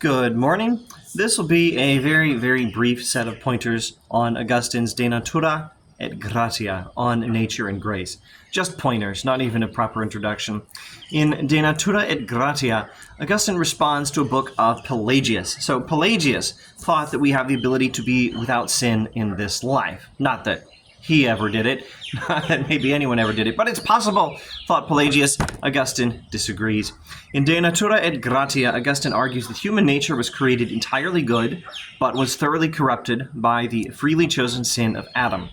Good morning. This will be a very, very brief set of pointers on Augustine's De Natura et Gratia, on nature and grace. Just pointers, not even a proper introduction. In De Natura et Gratia, Augustine responds to a book of Pelagius. So Pelagius thought that we have the ability to be without sin in this life. Not that he ever did it, not that maybe anyone ever did it, but it's possible, thought Pelagius. Augustine disagrees. In De Natura et Gratia, Augustine argues that human nature was created entirely good, but was thoroughly corrupted by the freely chosen sin of Adam.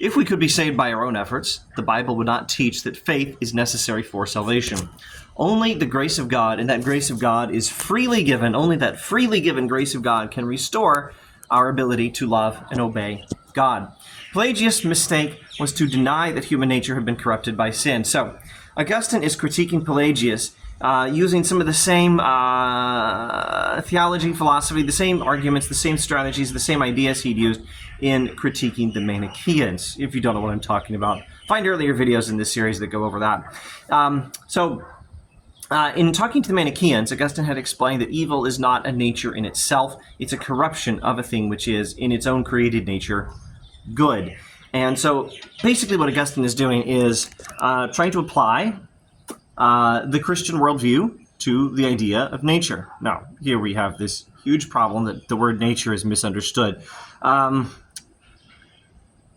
If we could be saved by our own efforts, the Bible would not teach that faith is necessary for salvation. Only the grace of God, and that grace of God is freely given, only that freely given grace of God can restore our ability to love and obey God. Pelagius' mistake was to deny that human nature had been corrupted by sin. So, Augustine is critiquing Pelagius using some of the same theology, philosophy, the same arguments, the same strategies, the same ideas he'd used in critiquing the Manichaeans. If you don't know what I'm talking about, find earlier videos in this series that go over that. In talking to the Manichaeans, Augustine had explained that evil is not a nature in itself. It's a corruption of a thing which is, in its own created nature, good. And so basically what Augustine is doing is trying to apply the Christian worldview to the idea of nature. Now, here we have this huge problem that the word nature is misunderstood.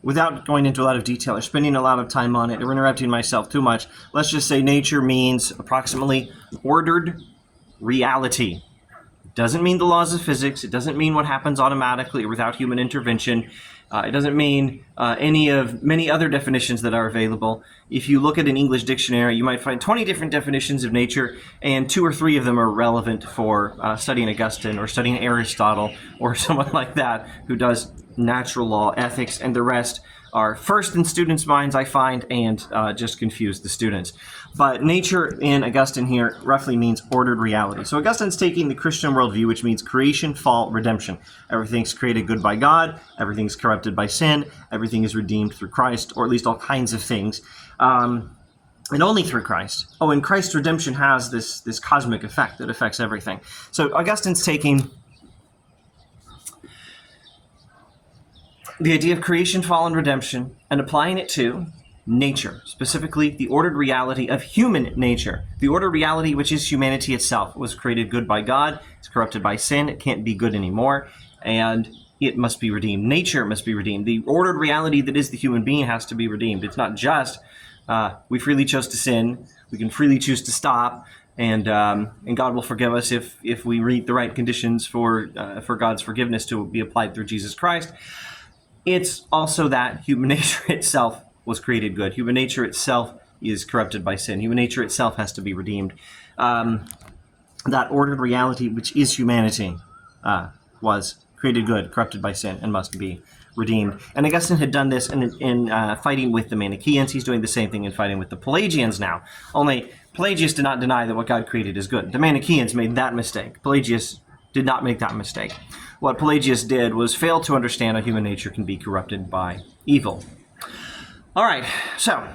Without going into a lot of detail or spending a lot of time on it or interrupting myself too much, let's just say nature means approximately ordered reality. It doesn't mean the laws of physics. It doesn't mean what happens automatically or without human intervention. It doesn't mean any of many other definitions that are available. If you look at an English dictionary, you might find 20 different definitions of nature, and 2 or 3 of them are relevant for studying Augustine or studying Aristotle or someone like that who does natural law, ethics, and the rest are first in students' minds, I find, and just confuse the students. But nature in Augustine here roughly means ordered reality. So Augustine's taking the Christian worldview, which means creation, fall, redemption. Everything's created good by God, everything's corrupted by sin, everything is redeemed through Christ, or at least all kinds of things, and only through Christ. Oh, and Christ's redemption has this cosmic effect that affects everything. So Augustine's taking the idea of creation, fall, and redemption, and applying it to nature, specifically the ordered reality of human nature. The ordered reality, which is humanity itself, was created good by God, it's corrupted by sin, it can't be good anymore, and it must be redeemed. Nature must be redeemed. The ordered reality that is the human being has to be redeemed. It's not just we freely chose to sin, we can freely choose to stop, and God will forgive us if we meet the right conditions for God's forgiveness to be applied through Jesus Christ. It's also that human nature itself was created good. Human nature itself is corrupted by sin. Human nature itself has to be redeemed. That ordered reality, which is humanity, was created good, corrupted by sin, and must be redeemed. And Augustine had done this in fighting with the Manichaeans. He's doing the same thing in fighting with the Pelagians now. Only Pelagius did not deny that what God created is good. The Manichaeans made that mistake. Pelagius did not make that mistake. What Pelagius did was fail to understand how human nature can be corrupted by evil. All right, so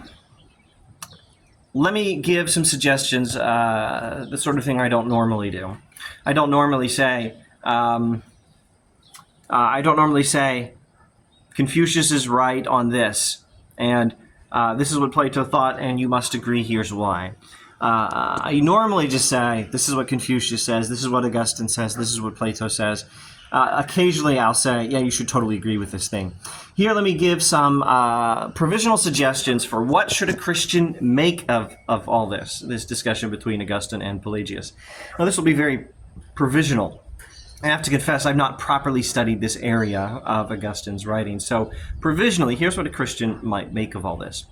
let me give some suggestions, the sort of thing I don't normally do. I don't normally say Confucius is right on this, and this is what Plato thought, and you must agree, here's why. I normally just say, this is what Confucius says, this is what Augustine says, this is what Plato says. Occasionally I'll say, yeah, you should totally agree with this thing. Here, let me give some provisional suggestions for what should a Christian make of all this discussion between Augustine and Pelagius. Now, this will be very provisional. I have to confess, I've not properly studied this area of Augustine's writing. So, provisionally, here's what a Christian might make of all this.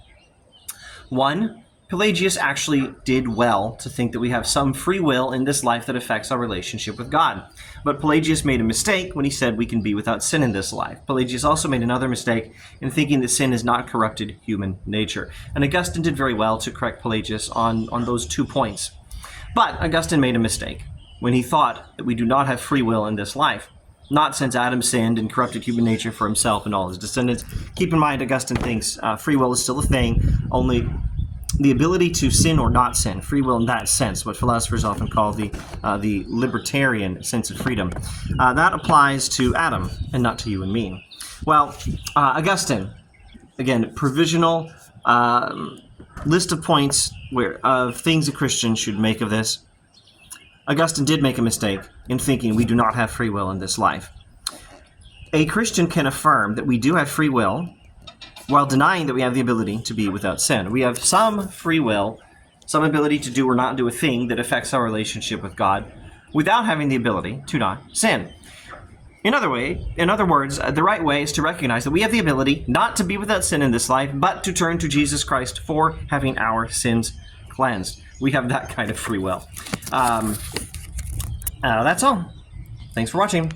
1, Pelagius actually did well to think that we have some free will in this life that affects our relationship with God. But Pelagius made a mistake when he said we can be without sin in this life. Pelagius also made another mistake in thinking that sin has not corrupted human nature. And Augustine did very well to correct Pelagius on those 2 points. But Augustine made a mistake when he thought that we do not have free will in this life. Not since Adam sinned and corrupted human nature for himself and all his descendants. Keep in mind, Augustine thinks free will is still a thing, only the ability to sin or not sin, free will in that sense, what philosophers often call the libertarian sense of freedom, that applies to Adam and not to you and me. Well, Augustine, again, provisional list of points of things a Christian should make of this. Augustine did make a mistake in thinking we do not have free will in this life. A Christian can affirm that we do have free will while denying that we have the ability to be without sin. We have some free will, some ability to do or not do a thing that affects our relationship with God without having the ability to not sin. In other words, the right way is to recognize that we have the ability not to be without sin in this life, but to turn to Jesus Christ for having our sins cleansed. We have that kind of free will. That's all. Thanks for watching.